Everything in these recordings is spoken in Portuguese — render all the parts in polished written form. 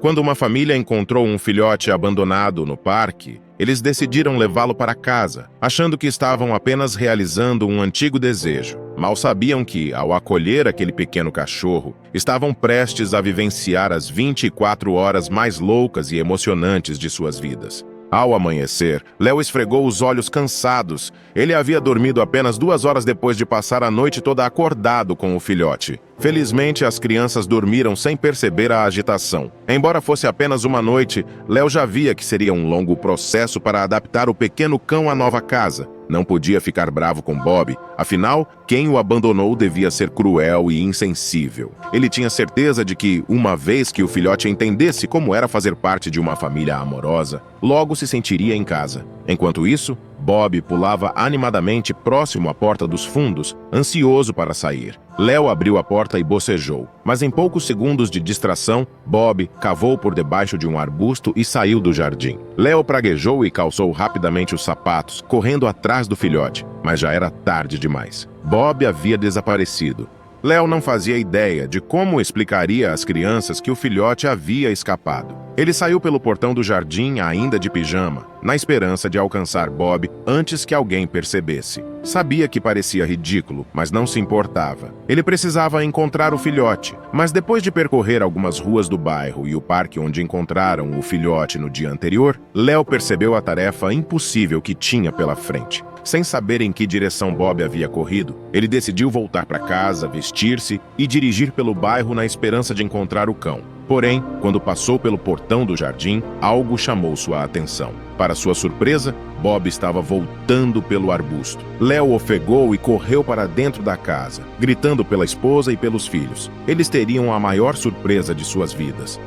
Quando uma família encontrou um filhote abandonado no parque, eles decidiram levá-lo para casa, achando que estavam apenas realizando um antigo desejo. Mal sabiam que, ao acolher aquele pequeno cachorro, estavam prestes a vivenciar as 24 horas mais loucas e emocionantes de suas vidas. Ao amanhecer, Léo esfregou os olhos cansados. Ele havia dormido apenas 2 horas depois de passar a noite toda acordado com o filhote. Felizmente, as crianças dormiram sem perceber a agitação. Embora fosse apenas uma noite, Léo já via que seria um longo processo para adaptar o pequeno cão à nova casa. Não podia ficar bravo com Bob, afinal, quem o abandonou devia ser cruel e insensível. Ele tinha certeza de que, uma vez que o filhote entendesse como era fazer parte de uma família amorosa, logo se sentiria em casa. Enquanto isso, Bob pulava animadamente próximo à porta dos fundos, ansioso para sair. Léo abriu a porta e bocejou, mas em poucos segundos de distração, Bob cavou por debaixo de um arbusto e saiu do jardim. Léo praguejou e calçou rapidamente os sapatos, correndo atrás do filhote, mas já era tarde demais. Bob havia desaparecido. Léo não fazia ideia de como explicaria às crianças que o filhote havia escapado. Ele saiu pelo portão do jardim ainda de pijama, na esperança de alcançar Bob antes que alguém percebesse. Sabia que parecia ridículo, mas não se importava. Ele precisava encontrar o filhote, mas depois de percorrer algumas ruas do bairro e o parque onde encontraram o filhote no dia anterior, Léo percebeu a tarefa impossível que tinha pela frente. Sem saber em que direção Bob havia corrido, ele decidiu voltar para casa, vestir-se e dirigir pelo bairro na esperança de encontrar o cão. Porém, quando passou pelo portão do jardim, algo chamou sua atenção. Para sua surpresa, Bob estava voltando pelo arbusto. Léo ofegou e correu para dentro da casa, gritando pela esposa e pelos filhos. Eles teriam a maior surpresa de suas vidas.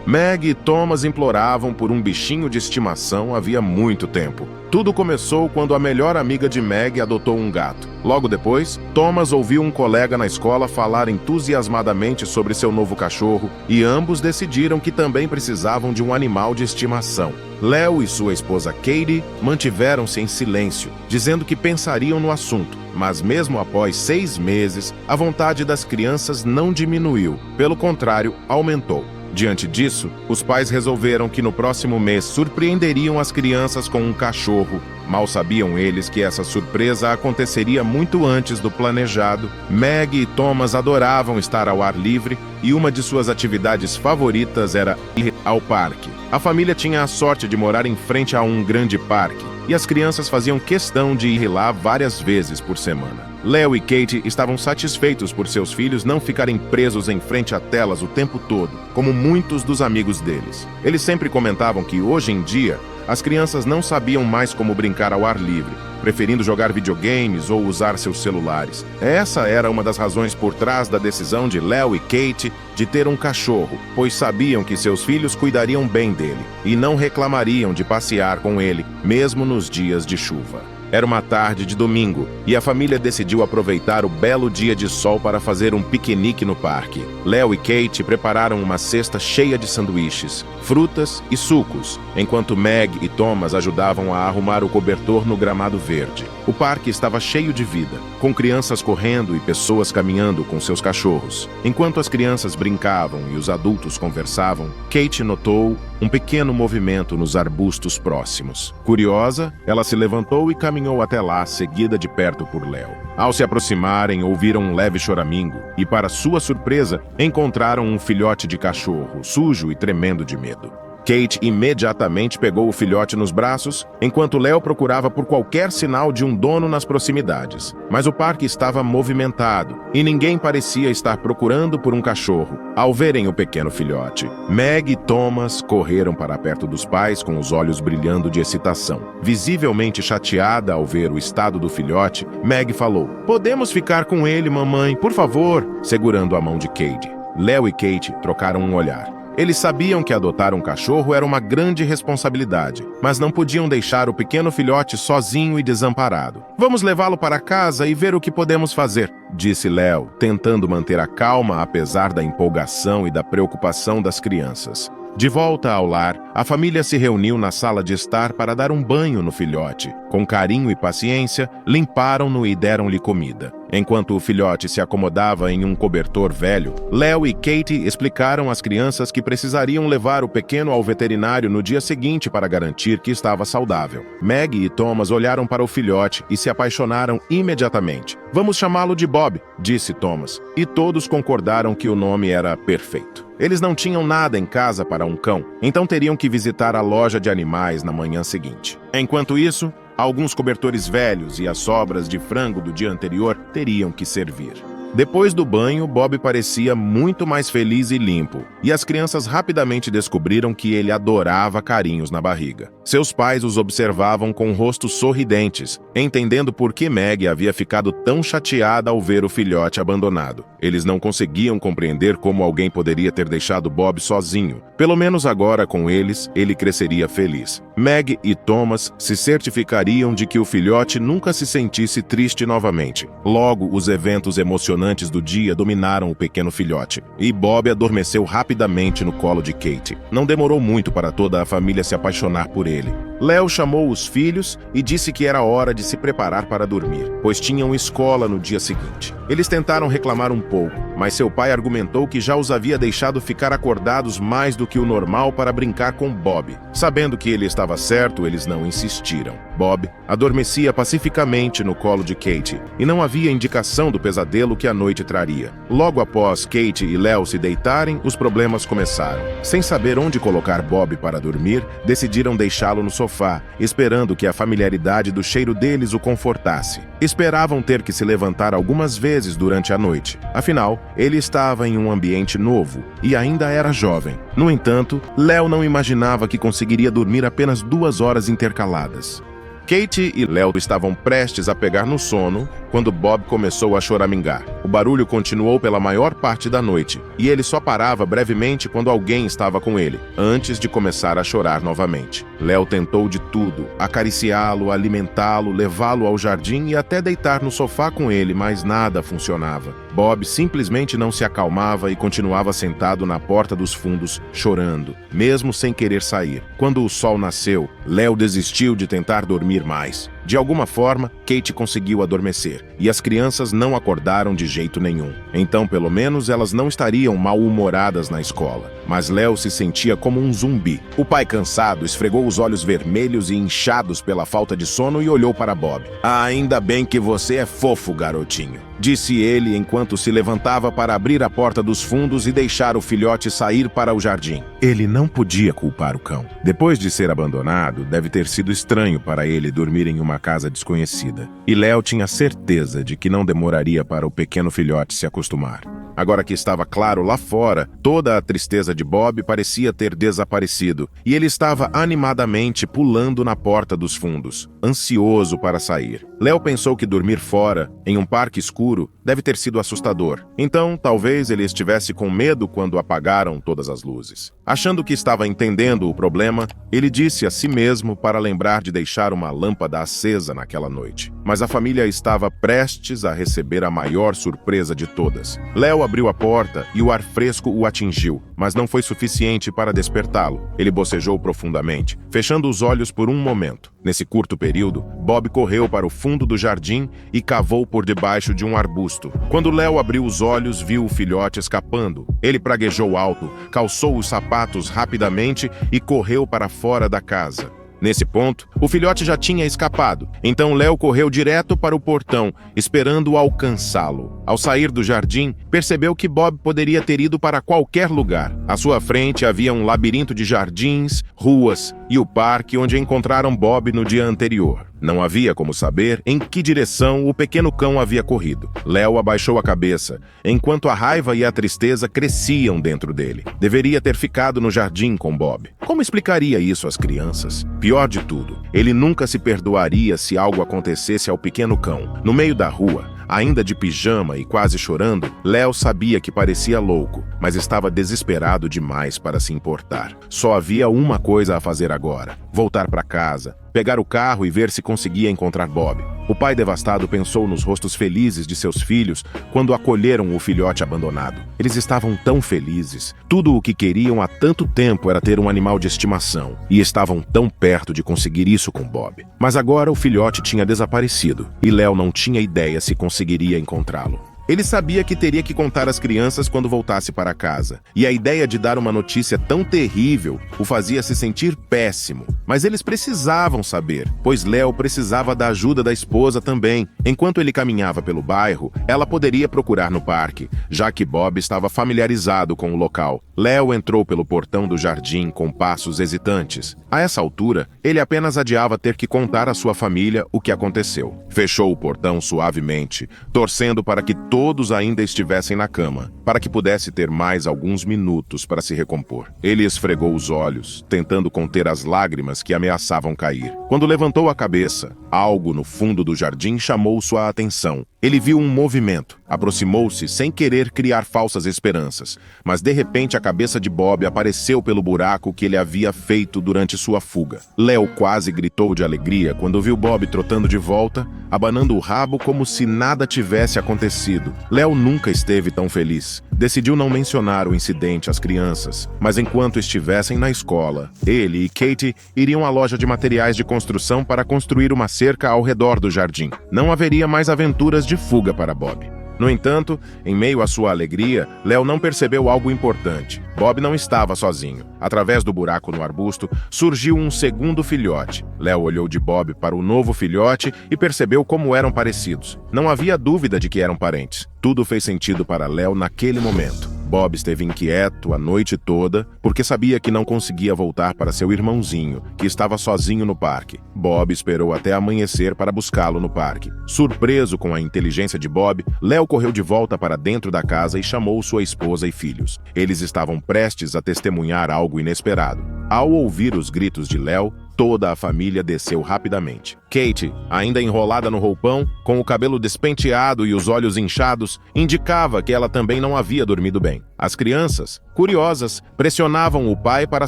Meg e Thomas imploravam por um bichinho de estimação havia muito tempo. Tudo começou quando a melhor amiga de Meg adotou um gato. Logo depois, Thomas ouviu um colega na escola falar entusiasmadamente sobre seu novo cachorro e ambos decidiram que também precisavam de um animal de estimação. Léo e sua esposa Katie mantiveram-se em silêncio, dizendo que pensariam no assunto. Mas mesmo após 6 meses, a vontade das crianças não diminuiu. Pelo contrário, aumentou. Diante disso, os pais resolveram que no próximo mês surpreenderiam as crianças com um cachorro. Mal sabiam eles que essa surpresa aconteceria muito antes do planejado. Meg e Thomas adoravam estar ao ar livre e uma de suas atividades favoritas era ir ao parque. A família tinha a sorte de morar em frente a um grande parque e as crianças faziam questão de ir lá várias vezes por semana. Léo e Kate estavam satisfeitos por seus filhos não ficarem presos em frente a telas o tempo todo, como muitos dos amigos deles. Eles sempre comentavam que, hoje em dia, as crianças não sabiam mais como brincar ao ar livre, preferindo jogar videogames ou usar seus celulares. Essa era uma das razões por trás da decisão de Léo e Kate de ter um cachorro, pois sabiam que seus filhos cuidariam bem dele e não reclamariam de passear com ele, mesmo nos dias de chuva. Era uma tarde de domingo e a família decidiu aproveitar o belo dia de sol para fazer um piquenique no parque. Léo e Kate prepararam uma cesta cheia de sanduíches, frutas e sucos, enquanto Meg e Thomas ajudavam a arrumar o cobertor no gramado verde. O parque estava cheio de vida, com crianças correndo e pessoas caminhando com seus cachorros. Enquanto as crianças brincavam e os adultos conversavam, Kate notou um pequeno movimento nos arbustos próximos. Curiosa, ela se levantou e caminhou até lá, seguida de perto por Léo. Ao se aproximarem, ouviram um leve choramingo e, para sua surpresa, encontraram um filhote de cachorro, sujo e tremendo de medo. Kate imediatamente pegou o filhote nos braços, enquanto Léo procurava por qualquer sinal de um dono nas proximidades. Mas o parque estava movimentado e ninguém parecia estar procurando por um cachorro. Ao verem o pequeno filhote, Meg e Thomas correram para perto dos pais com os olhos brilhando de excitação. Visivelmente chateada ao ver o estado do filhote, Meg falou: "Podemos ficar com ele, mamãe, por favor?", segurando a mão de Kate. Léo e Kate trocaram um olhar. Eles sabiam que adotar um cachorro era uma grande responsabilidade, mas não podiam deixar o pequeno filhote sozinho e desamparado. "Vamos levá-lo para casa e ver o que podemos fazer", disse Léo, tentando manter a calma apesar da empolgação e da preocupação das crianças. De volta ao lar, a família se reuniu na sala de estar para dar um banho no filhote. Com carinho e paciência, limparam-no e deram-lhe comida. Enquanto o filhote se acomodava em um cobertor velho, Léo e Katie explicaram às crianças que precisariam levar o pequeno ao veterinário no dia seguinte para garantir que estava saudável. Meg e Thomas olharam para o filhote e se apaixonaram imediatamente. "Vamos chamá-lo de Bob", disse Thomas, e todos concordaram que o nome era perfeito. Eles não tinham nada em casa para um cão, então teriam que visitar a loja de animais na manhã seguinte. Enquanto isso, alguns cobertores velhos e as sobras de frango do dia anterior teriam que servir. Depois do banho, Bob parecia muito mais feliz e limpo, e as crianças rapidamente descobriram que ele adorava carinhos na barriga. Seus pais os observavam com rostos sorridentes, entendendo por que Meg havia ficado tão chateada ao ver o filhote abandonado. Eles não conseguiam compreender como alguém poderia ter deixado Bob sozinho. Pelo menos agora, com eles, ele cresceria feliz. Meg e Thomas se certificariam de que o filhote nunca se sentisse triste novamente. Logo, os eventos emocionantes do dia dominaram o pequeno filhote, e Bob adormeceu rapidamente no colo de Katie. Não demorou muito para toda a família se apaixonar por ele. Léo chamou os filhos e disse que era hora de se preparar para dormir, pois tinham escola no dia seguinte. Eles tentaram reclamar um pouco, mas seu pai argumentou que já os havia deixado ficar acordados mais do que o normal para brincar com Bob. Sabendo que ele estava certo, eles não insistiram. Bob adormecia pacificamente no colo de Katie, e não havia indicação do pesadelo que a noite traria. Logo após Katie e Léo se deitarem, os problemas começaram. Sem saber onde colocar Bob para dormir, decidiram deixá-lo no sofá, esperando que a familiaridade do cheiro deles o confortasse. Esperavam ter que se levantar algumas vezes durante a noite. Afinal, ele estava em um ambiente novo e ainda era jovem. No entanto, Léo não imaginava que conseguiria dormir apenas 2 horas intercaladas. Katie e Léo estavam prestes a pegar no sono quando Bob começou a choramingar. O barulho continuou pela maior parte da noite, e ele só parava brevemente quando alguém estava com ele, antes de começar a chorar novamente. Léo tentou de tudo: acariciá-lo, alimentá-lo, levá-lo ao jardim e até deitar no sofá com ele, mas nada funcionava. Bob simplesmente não se acalmava e continuava sentado na porta dos fundos, chorando, mesmo sem querer sair. Quando o sol nasceu, Léo desistiu de tentar dormir mais. De alguma forma, Katie conseguiu adormecer, e as crianças não acordaram de jeito nenhum. Então, pelo menos, elas não estariam mal-humoradas na escola. Mas Léo se sentia como um zumbi. O pai, cansado, esfregou os olhos vermelhos e inchados pela falta de sono e olhou para Bob. "Ah, ainda bem que você é fofo, garotinho", disse ele enquanto se levantava para abrir a porta dos fundos e deixar o filhote sair para o jardim. Ele não podia culpar o cão. Depois de ser abandonado, deve ter sido estranho para ele dormir em uma casa desconhecida. E Léo tinha certeza de que não demoraria para o pequeno filhote se acostumar. Agora que estava claro lá fora, toda a tristeza de Bob parecia ter desaparecido, e ele estava animadamente pulando na porta dos fundos, ansioso para sair. Léo pensou que dormir fora, em um parque escuro, deve ter sido assustador. Então, talvez ele estivesse com medo quando apagaram todas as luzes. Achando que estava entendendo o problema, ele disse a si mesmo para lembrar de deixar uma lâmpada acesa naquela noite. Mas a família estava prestes a receber a maior surpresa de todas. Léo abriu a porta e o ar fresco o atingiu, mas não foi suficiente para despertá-lo. Ele bocejou profundamente, fechando os olhos por um momento. Nesse curto período, Bob correu para o fundo do jardim e cavou por debaixo de um arbusto. Quando Léo abriu os olhos, viu o filhote escapando. Ele praguejou alto, calçou os sapatos rapidamente e correu para fora da casa. Nesse ponto, o filhote já tinha escapado, então Léo correu direto para o portão, esperando alcançá-lo. Ao sair do jardim, percebeu que Bob poderia ter ido para qualquer lugar. À sua frente havia um labirinto de jardins, ruas e o parque onde encontraram Bob no dia anterior. Não havia como saber em que direção o pequeno cão havia corrido. Léo abaixou a cabeça, enquanto a raiva e a tristeza cresciam dentro dele. Deveria ter ficado no jardim com Bob. Como explicaria isso às crianças? Pior de tudo, ele nunca se perdoaria se algo acontecesse ao pequeno cão. No meio da rua, ainda de pijama e quase chorando, Léo sabia que parecia louco, mas estava desesperado demais para se importar. Só havia uma coisa a fazer agora: voltar para casa, pegar o carro e ver se conseguia encontrar Bob. O pai devastado pensou nos rostos felizes de seus filhos quando acolheram o filhote abandonado. Eles estavam tão felizes. Tudo o que queriam há tanto tempo era ter um animal de estimação, e estavam tão perto de conseguir isso com Bob. Mas agora o filhote tinha desaparecido, e Léo não tinha ideia se conseguiria encontrá-lo. Ele sabia que teria que contar às crianças quando voltasse para casa, e a ideia de dar uma notícia tão terrível o fazia se sentir péssimo. Mas eles precisavam saber, pois Léo precisava da ajuda da esposa também. Enquanto ele caminhava pelo bairro, ela poderia procurar no parque, já que Bob estava familiarizado com o local. Léo entrou pelo portão do jardim com passos hesitantes. A essa altura, ele apenas adiava ter que contar à sua família o que aconteceu. Fechou o portão suavemente, torcendo para que todos ainda estivessem na cama, para que pudesse ter mais alguns minutos para se recompor. Ele esfregou os olhos, tentando conter as lágrimas que ameaçavam cair. Quando levantou a cabeça, algo no fundo do jardim chamou sua atenção. Ele viu um movimento, aproximou-se sem querer criar falsas esperanças, mas de repente a cabeça de Bob apareceu pelo buraco que ele havia feito durante sua fuga. Léo quase gritou de alegria quando viu Bob trotando de volta, abanando o rabo como se nada tivesse acontecido. Léo nunca esteve tão feliz. Decidiu não mencionar o incidente às crianças, mas enquanto estivessem na escola, ele e Katie iriam à loja de materiais de construção para construir uma cerca ao redor do jardim. Não haveria mais aventuras de fuga para Bob. No entanto, em meio à sua alegria, Léo não percebeu algo importante. Bob não estava sozinho. Através do buraco no arbusto, surgiu um segundo filhote. Léo olhou de Bob para o novo filhote e percebeu como eram parecidos. Não havia dúvida de que eram parentes. Tudo fez sentido para Léo naquele momento. Bob esteve inquieto a noite toda porque sabia que não conseguia voltar para seu irmãozinho, que estava sozinho no parque. Bob esperou até amanhecer para buscá-lo no parque. Surpreso com a inteligência de Bob, Léo correu de volta para dentro da casa e chamou sua esposa e filhos. Eles estavam prestes a testemunhar algo inesperado. Ao ouvir os gritos de Léo, toda a família desceu rapidamente. Katie, ainda enrolada no roupão, com o cabelo despenteado e os olhos inchados, indicava que ela também não havia dormido bem. As crianças, curiosas, pressionavam o pai para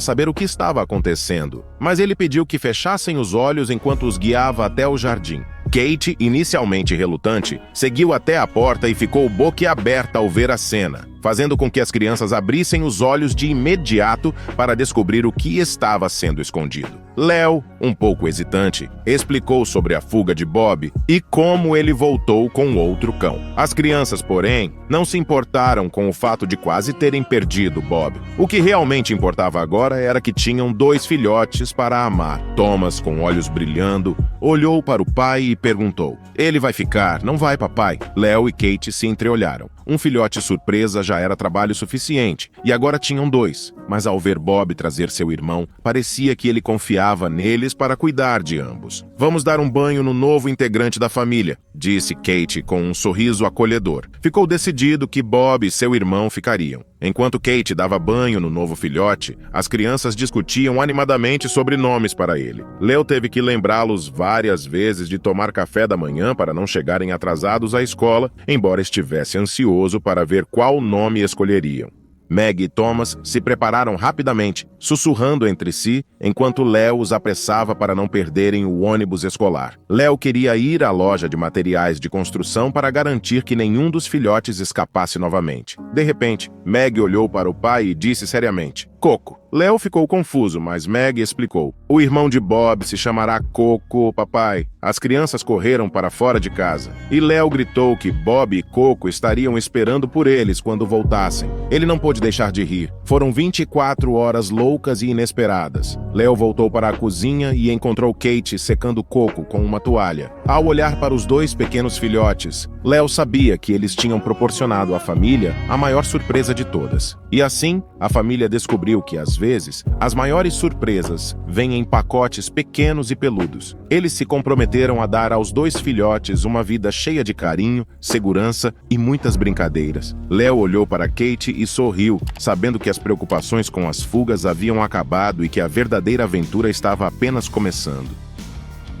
saber o que estava acontecendo, mas ele pediu que fechassem os olhos enquanto os guiava até o jardim. Katie, inicialmente relutante, seguiu até a porta e ficou boquiaberta ao ver a cena, fazendo com que as crianças abrissem os olhos de imediato para descobrir o que estava sendo escondido. Léo, um pouco hesitante, explicou sobre a fuga de Bob e como ele voltou com outro cão. As crianças, porém, não se importaram com o fato de quase terem perdido Bob. O que realmente importava agora era que tinham 2 filhotes para amar. Thomas, com olhos brilhando, olhou para o pai e perguntou: "Ele vai ficar, não vai, papai?" Léo e Katie se entreolharam. Um filhote surpresa já era trabalho suficiente, e agora tinham 2. Mas ao ver Bob trazer seu irmão, parecia que ele confiava neles para cuidar de ambos. "Vamos dar um banho no novo integrante da família", disse Katie com um sorriso acolhedor. Ficou decidido que Bob e seu irmão ficariam. Enquanto Katie dava banho no novo filhote, as crianças discutiam animadamente sobre nomes para ele. Léo teve que lembrá-los várias vezes de tomar café da manhã para não chegarem atrasados à escola, embora estivesse ansioso para ver qual nome escolheriam. Meg e Thomas se prepararam rapidamente, sussurrando entre si, enquanto Léo os apressava para não perderem o ônibus escolar. Léo queria ir à loja de materiais de construção para garantir que nenhum dos filhotes escapasse novamente. De repente, Meg olhou para o pai e disse seriamente: "Coco." Léo ficou confuso, mas Meg explicou: "O irmão de Bob se chamará Coco, papai." As crianças correram para fora de casa, e Léo gritou que Bob e Coco estariam esperando por eles quando voltassem. Ele não pôde deixar de rir. Foram 24 horas loucas e inesperadas. Léo voltou para a cozinha e encontrou Katie secando Coco com uma toalha. Ao olhar para os 2 pequenos filhotes, Léo sabia que eles tinham proporcionado à família a maior surpresa de todas. E assim, a família descobriu que, às vezes, as maiores surpresas vêm em pacotes pequenos e peludos. Eles se comprometeram a dar aos 2 filhotes uma vida cheia de carinho, segurança e muitas brincadeiras. Léo olhou para Katie e sorriu, sabendo que as preocupações com as fugas haviam acabado e que a verdadeira aventura estava apenas começando.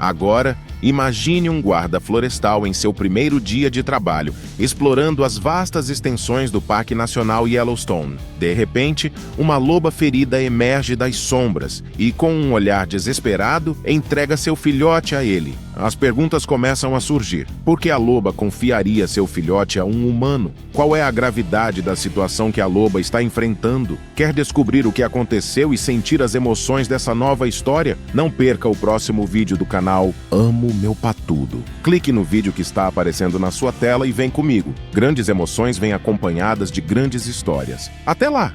Agora, imagine um guarda florestal em seu primeiro dia de trabalho, explorando as vastas extensões do Parque Nacional Yellowstone. De repente, uma loba ferida emerge das sombras e, com um olhar desesperado, entrega seu filhote a ele. as perguntas começam a surgir. Por que a loba confiaria seu filhote a um humano? Qual é a gravidade da situação que a loba está enfrentando? Quer descobrir o que aconteceu e sentir as emoções dessa nova história? Não perca o próximo vídeo do canal Amo Meu Patudo. Clique no vídeo que está aparecendo na sua tela e vem comigo. Grandes emoções vêm acompanhadas de grandes histórias. Até lá!